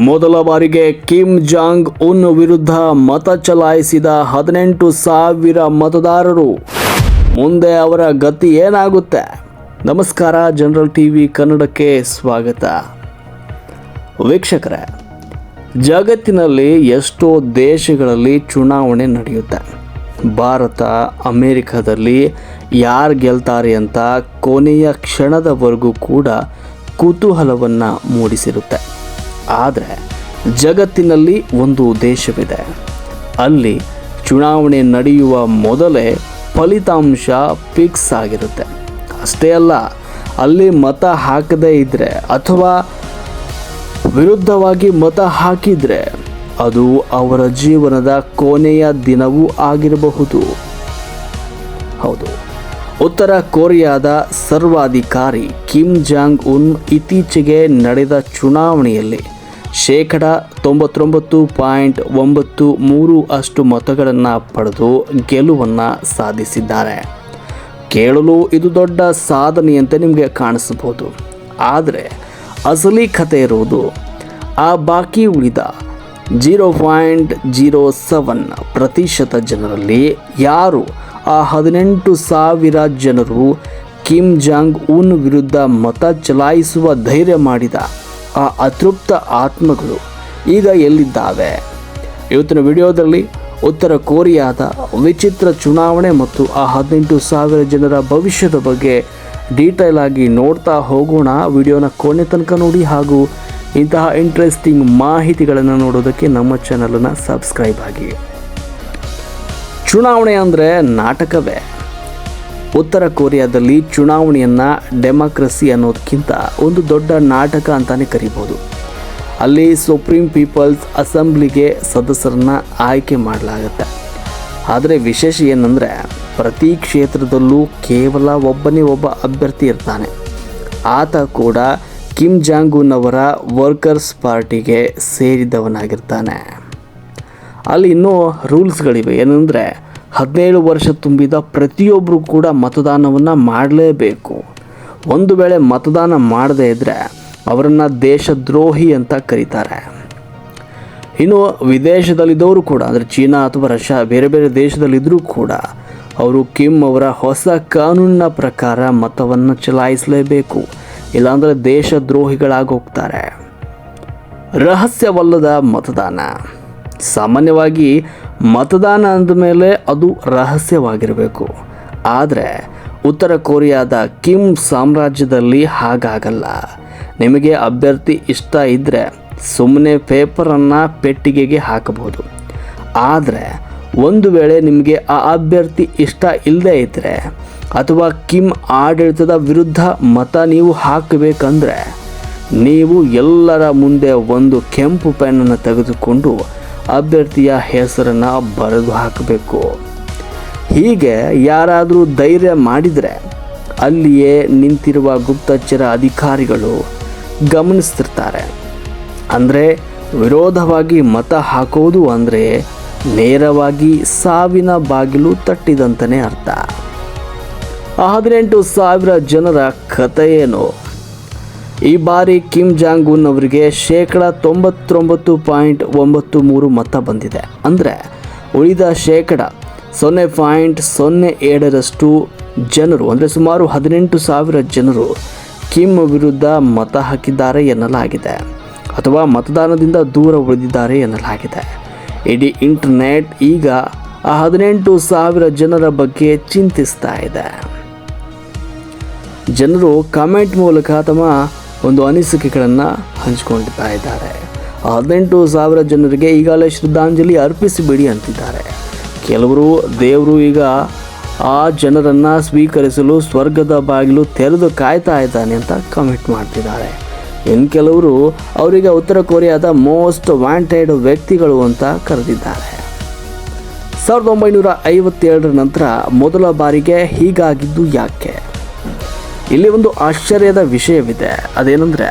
ಮೊದಲ ಬಾರಿಗೆ Kim Jong Un ವಿರುದ್ಧ ಮತ ಚಲಾಯಿಸಿದ 18,000 ಮತದಾರರು. ಮುಂದೆ ಅವರ ಗತಿ ಏನಾಗುತ್ತೆ? ನಮಸ್ಕಾರ, ಜನರಲ್ ಟಿವಿ ಕನ್ನಡಕ್ಕೆ ಸ್ವಾಗತ. ವೀಕ್ಷಕರೇ, ಜಗತ್ತಿನಲ್ಲಿ ಎಷ್ಟೋ ದೇಶಗಳಲ್ಲಿ ಚುನಾವಣೆ ನಡೆಯುತ್ತೆ. ಭಾರತ, ಅಮೇರಿಕಾದಲ್ಲಿ ಯಾರು ಗೆಲ್ತಾರೆ ಅಂತ ಕೊನೆಯ ಕ್ಷಣದವರೆಗೂ ಕೂಡ ಕುತೂಹಲವನ್ನು ಮೂಡಿಸಿರುತ್ತೆ. ಆದರೆ ಜಗತ್ತಿನಲ್ಲಿ ಒಂದು ದೇಶವಿದೆ, ಅಲ್ಲಿ ಚುನಾವಣೆ ನಡೆಯುವ ಮೊದಲೇ ಫಲಿತಾಂಶ ಫಿಕ್ಸ್ ಆಗಿರುತ್ತೆ. ಅಷ್ಟೇ ಅಲ್ಲ, ಅಲ್ಲಿ ಮತ ಹಾಕದೇ ಇದ್ದರೆ ಅಥವಾ ವಿರುದ್ಧವಾಗಿ ಮತ ಹಾಕಿದರೆ ಅದು ಅವರ ಜೀವನದ ಕೊನೆಯ ದಿನವೂ ಆಗಿರಬಹುದು. ಹೌದು, ಉತ್ತರ ಕೊರಿಯಾದ ಸರ್ವಾಧಿಕಾರಿ ಕಿಮ್ ಜಾಂಗ್ ಉನ್ ಇತ್ತೀಚೆಗೆ ನಡೆದ ಚುನಾವಣೆಯಲ್ಲಿ 99.93% ಅಷ್ಟು ಮತಗಳನ್ನು ಪಡೆದು ಗೆಲುವನ್ನು ಸಾಧಿಸಿದ್ದಾರೆ. ಕೇಳಲು ಇದು ದೊಡ್ಡ ಸಾಧನೆಯಂತೆ ನಿಮಗೆ ಕಾಣಿಸಬಹುದು. ಆದರೆ ಅಸಲಿ ಕಥೆ ಇರುವುದು ಆ ಬಾಕಿ ಉಳಿದ 0.07% ಜನರಲ್ಲಿ. ಯಾರು ಆ 18,000 ಜನರು ಕಿಮ್ ಜಾಂಗ್ ಉನ್ ವಿರುದ್ಧ ಮತ ಚಲಾಯಿಸುವ ಧೈರ್ಯ ಮಾಡಿದ ಆ ಅತೃಪ್ತ ಆತ್ಮಗಳು ಈಗ ಎಲ್ಲಿದ್ದಾವೆ? ಇವತ್ತಿನ ವಿಡಿಯೋದಲ್ಲಿ ಉತ್ತರ ಕೊರಿಯಾದ ವಿಚಿತ್ರ ಚುನಾವಣೆ ಮತ್ತು ಆ 18,000 ಜನರ ಭವಿಷ್ಯದ ಬಗ್ಗೆ ಡೀಟೇಲ್ ಆಗಿ ನೋಡ್ತಾ ಹೋಗೋಣ. ವಿಡಿಯೋನ ಕೊನೆ ತನಕ ನೋಡಿ, ಹಾಗೂ ಇಂತಹ ಇಂಟ್ರೆಸ್ಟಿಂಗ್ ಮಾಹಿತಿಗಳನ್ನು ನೋಡೋದಕ್ಕೆ ನಮ್ಮ ಚಾನಲನ್ನು ಸಬ್ಸ್ಕ್ರೈಬ್ ಆಗಿ. ಚುನಾವಣೆ ಅಂದರೆ ನಾಟಕವೇ. ಉತ್ತರ ಕೊರಿಯಾದಲ್ಲಿ ಚುನಾವಣೆಯನ್ನು ಡೆಮಾಕ್ರಸಿ ಅನ್ನೋದಕ್ಕಿಂತ ಒಂದು ದೊಡ್ಡ ನಾಟಕ ಅಂತಲೇ ಕರಿಬೋದು. ಅಲ್ಲಿ ಸುಪ್ರೀಂ ಪೀಪಲ್ಸ್ ಅಸೆಂಬ್ಲಿಗೆ ಸದಸ್ಯರನ್ನ ಆಯ್ಕೆ ಮಾಡಲಾಗುತ್ತೆ. ಆದರೆ ವಿಶೇಷ ಏನಂದರೆ, ಪ್ರತಿ ಕ್ಷೇತ್ರದಲ್ಲೂ ಕೇವಲ ಒಬ್ಬನೇ ಒಬ್ಬ ಅಭ್ಯರ್ಥಿ ಇರ್ತಾನೆ. ಆತ ಕೂಡ ಕಿಮ್ ಜಾಂಗ್ ಉನ್ ಅವರ ವರ್ಕರ್ಸ್ ಪಾರ್ಟಿಗೆ ಸೇರಿದವನಾಗಿರ್ತಾನೆ. ಅಲ್ಲಿ ಇನ್ನೂ ರೂಲ್ಸ್ಗಳಿವೆ. ಏನಂದರೆ, 17 ವರ್ಷ ತುಂಬಿದ ಪ್ರತಿಯೊಬ್ಬರು ಕೂಡ ಮತದಾನವನ್ನು ಮಾಡಲೇಬೇಕು. ಒಂದು ವೇಳೆ ಮತದಾನ ಮಾಡದೇ ಇದ್ದರೆ ಅವರನ್ನು ದೇಶದ್ರೋಹಿ ಅಂತ ಕರೀತಾರೆ. ಇನ್ನು ವಿದೇಶದಲ್ಲಿದ್ದವರು ಕೂಡ, ಅಂದರೆ ಚೀನಾ ಅಥವಾ ರಷ್ಯಾ, ಬೇರೆ ಬೇರೆ ದೇಶದಲ್ಲಿದ್ದರೂ ಕೂಡ ಅವರು ಕಿಮ್ ಅವರ ಹೊಸ ಕಾನೂನಿನ ಪ್ರಕಾರ ಮತವನ್ನು ಚಲಾಯಿಸಲೇಬೇಕು. ಇಲ್ಲಾಂದರೆ ದೇಶದ್ರೋಹಿಗಳಾಗಿ ಹೋಗ್ತಾರೆ. ರಹಸ್ಯವಲ್ಲದ ಮತದಾನ. ಸಾಮಾನ್ಯವಾಗಿ ಮತದಾನ ಅಂದಮೇಲೆ ಅದು ರಹಸ್ಯವಾಗಿರಬೇಕು. ಆದರೆ ಉತ್ತರ ಕೊರಿಯಾದ ಕಿಮ್ ಸಾಮ್ರಾಜ್ಯದಲ್ಲಿ ಹಾಗಾಗಲ್ಲ. ನಿಮಗೆ ಅಭ್ಯರ್ಥಿ ಇಷ್ಟ ಇದ್ದರೆ ಸುಮ್ಮನೆ ಪೇಪರನ್ನು ಪೆಟ್ಟಿಗೆಗೆ ಹಾಕಬಹುದು. ಆದರೆ ಒಂದು ವೇಳೆ ನಿಮಗೆ ಆ ಅಭ್ಯರ್ಥಿ ಇಷ್ಟ ಇಲ್ಲದೇ ಇದ್ದರೆ ಅಥವಾ ಕಿಮ್ ಆಡಳಿತದ ವಿರುದ್ಧ ಮತ ನೀವು ಹಾಕಬೇಕಂದ್ರೆ ನೀವು ಎಲ್ಲರ ಮುಂದೆ ಒಂದು ಕೆಂಪು ಪೆನ್ನನ್ನು ತೆಗೆದುಕೊಂಡು ಅಭ್ಯರ್ಥಿಯ ಹೆಸರನ್ನು ಬರೆದು ಹಾಕಬೇಕು. ಹೀಗೆ ಯಾರಾದರೂ ಧೈರ್ಯ ಮಾಡಿದರೆ ಅಲ್ಲಿಯೇ ನಿಂತಿರುವ ಗುಪ್ತಚರ ಅಧಿಕಾರಿಗಳು ಗಮನಿಸ್ತಿರ್ತಾರೆ. ಅಂದರೆ ವಿರೋಧವಾಗಿ ಮತ ಹಾಕೋದು ಅಂದರೆ ನೇರವಾಗಿ ಸಾವಿನ ಬಾಗಿಲು ತಟ್ಟಿದಂತನೇ ಅರ್ಥ. ಆ 18,000 ಜನರ ಕಥೆ ಏನು? ಈ ಬಾರಿ ಕಿಮ್ ಜಾಂಗ್ ಉನ್ ಅವರಿಗೆ 99.93% ಮತ ಬಂದಿದೆ. ಅಂದರೆ ಉಳಿದ 0.07% ಜನರು, ಅಂದರೆ ಸುಮಾರು 18,000 ಜನರು ಕಿಮ್ ವಿರುದ್ಧ ಮತ ಹಾಕಿದ್ದಾರೆ ಎನ್ನಲಾಗಿದೆ, ಅಥವಾ ಮತದಾನದಿಂದ ದೂರ ಉಳಿದಿದ್ದಾರೆ ಎನ್ನಲಾಗಿದೆ. ಇಡೀ ಇಂಟರ್ನೆಟ್ ಈಗ ಆ 18,000 ಜನರ ಬಗ್ಗೆ ಚಿಂತಿಸ್ತಾ ಇದೆ. ಜನರು ಕಮೆಂಟ್ ಮೂಲಕ ತಮ್ಮ ಒಂದು ಅನಿಸಿಕೆಗಳನ್ನು ಹಂಚಿಕೊಳ್ತಾ ಇದ್ದಾರೆ. 18,000 ಜನರಿಗೆ ಈಗಾಗಲೇ ಶ್ರದ್ಧಾಂಜಲಿ ಅರ್ಪಿಸಿಬಿಡಿ ಅಂತಿದ್ದಾರೆ. ಕೆಲವರು ದೇವರು ಈಗ ಆ ಜನರನ್ನು ಸ್ವೀಕರಿಸಲು ಸ್ವರ್ಗದ ಬಾಗಿಲು ತೆರೆದು ಕಾಯ್ತಾ ಇದ್ದಾನೆ ಅಂತ ಕಮೆಂಟ್ ಮಾಡ್ತಿದ್ದಾರೆ. ಇನ್ನು ಕೆಲವರು ಅವರಿಗೆ ಉತ್ತರ ಕೊರಿಯಾದ ಮೋಸ್ಟ್ ವಾಂಟೆಡ್ ವ್ಯಕ್ತಿಗಳು ಅಂತ ಕರೆದಿದ್ದಾರೆ. 1957 ನಂತರ ಮೊದಲ ಬಾರಿಗೆ ಹೀಗಾಗಿದ್ದು ಯಾಕೆ? ಇಲ್ಲಿ ಒಂದು ಆಶ್ಚರ್ಯದ ವಿಷಯವಿದೆ. ಅದೇನೆಂದರೆ,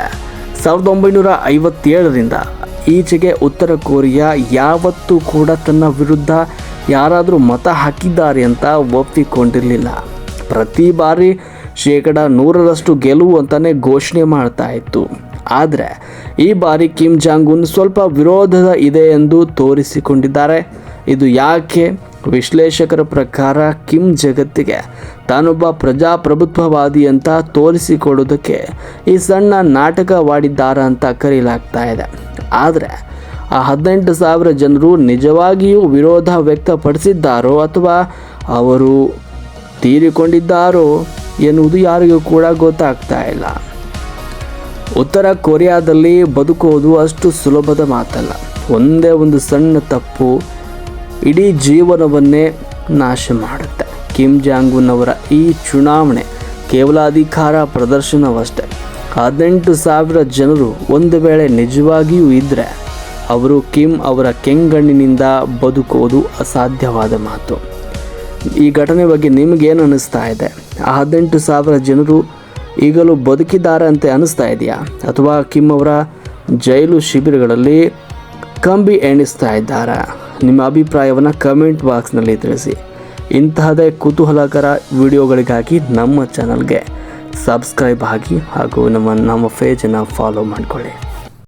1957ರಿಂದ ಈಚೆಗೆ ಉತ್ತರ ಕೊರಿಯಾ ಯಾವತ್ತೂ ಕೂಡ ತನ್ನ ವಿರುದ್ಧ ಯಾರಾದರೂ ಮತ ಹಾಕಿದ್ದಾರೆ ಅಂತ ಒಪ್ಪಿಕೊಂಡಿರಲಿಲ್ಲ. ಪ್ರತಿ ಬಾರಿ 100% ಗೆಲುವು ಅಂತಲೇ ಘೋಷಣೆ ಮಾಡ್ತಾ ಇತ್ತು. ಆದರೆ ಈ ಬಾರಿ ಕಿಮ್ ಜಾಂಗ್ ಉನ್ ಸ್ವಲ್ಪ ವಿರೋಧದ ಇದೆ ಎಂದು ತೋರಿಸಿಕೊಂಡಿದ್ದಾರೆ. ಇದು ಯಾಕೆ? ವಿಶ್ಲೇಷಕರ ಪ್ರಕಾರ ಕಿಮ್ ಜಗತ್ತಿಗೆ ತಾನೊಬ್ಬ ಪ್ರಜಾಪ್ರಭುತ್ವವಾದಿ ಅಂತ ತೋರಿಸಿಕೊಳ್ಳೋದಕ್ಕೆ ಈ ಸಣ್ಣ ನಾಟಕವಾಡಿದ್ದಾರೆ ಅಂತ ಕರೆಯಲಾಗ್ತಾ ಇದೆ. ಆದರೆ ಆ 18,000 ಜನರು ನಿಜವಾಗಿಯೂ ವಿರೋಧ ವ್ಯಕ್ತಪಡಿಸಿದ್ದಾರೋ ಅಥವಾ ಅವರು ತೀರಿಕೊಂಡಿದ್ದಾರೋ ಎನ್ನುವುದು ಯಾರಿಗೂ ಕೂಡ ಗೊತ್ತಾಗ್ತಾ ಇಲ್ಲ. ಉತ್ತರ ಕೊರಿಯಾದಲ್ಲಿ ಬದುಕೋದು ಅಷ್ಟು ಸುಲಭದ ಮಾತಲ್ಲ. ಒಂದೇ ಒಂದು ಸಣ್ಣ ತಪ್ಪು ಇಡೀ ಜೀವನವನ್ನೇ ನಾಶ ಮಾಡುತ್ತೆ. ಕಿಮ್ ಜಾಂಗ್ ಉನ್ ಅವರ ಈ ಚುನಾವಣೆ ಕೇವಲ ಅಧಿಕಾರ ಪ್ರದರ್ಶನವಷ್ಟೇ. 18,000 ಜನರು ಒಂದು ವೇಳೆ ನಿಜವಾಗಿಯೂ ಇದ್ದರೆ ಅವರು ಕಿಮ್ ಅವರ ಕೆಂಗಣ್ಣಿನಿಂದ ಬದುಕೋದು ಅಸಾಧ್ಯವಾದ ಮಾತು. ಈ ಘಟನೆ ಬಗ್ಗೆ ನಿಮಗೇನು ಅನ್ನಿಸ್ತಾ ಇದೆ? ಆ 18,000 ಜನರು ಈಗಲೂ ಬದುಕಿದ್ದಾರೆ ಅಂತ ಅನ್ನಿಸ್ತಾ ಇದೆಯಾ, ಅಥವಾ ಕಿಮ್ ಅವರ ಜೈಲು ಶಿಬಿರಗಳಲ್ಲಿ ಕಂಬಿ ಎಣಿಸ್ತಾ ಇದ್ದಾರಾ? ನಿಮ್ಮ ಅಭಿಪ್ರಾಯವನ್ನು ಕಮೆಂಟ್ ಬಾಕ್ಸ್ನಲ್ಲಿ ತಿಳಿಸಿ. ಇಂತಹದೇ ಕುತೂಹಲಕರ ವಿಡಿಯೋಗಳಿಗಾಗಿ ನಮ್ಮ ಚಾನಲ್ಗೆ ಸಬ್ಸ್ಕ್ರೈಬ್ ಆಗಿ ಹಾಗೂ ನಮ್ಮ ಪೇಜನ್ನು ಫಾಲೋ ಮಾಡಿಕೊಳ್ಳಿ.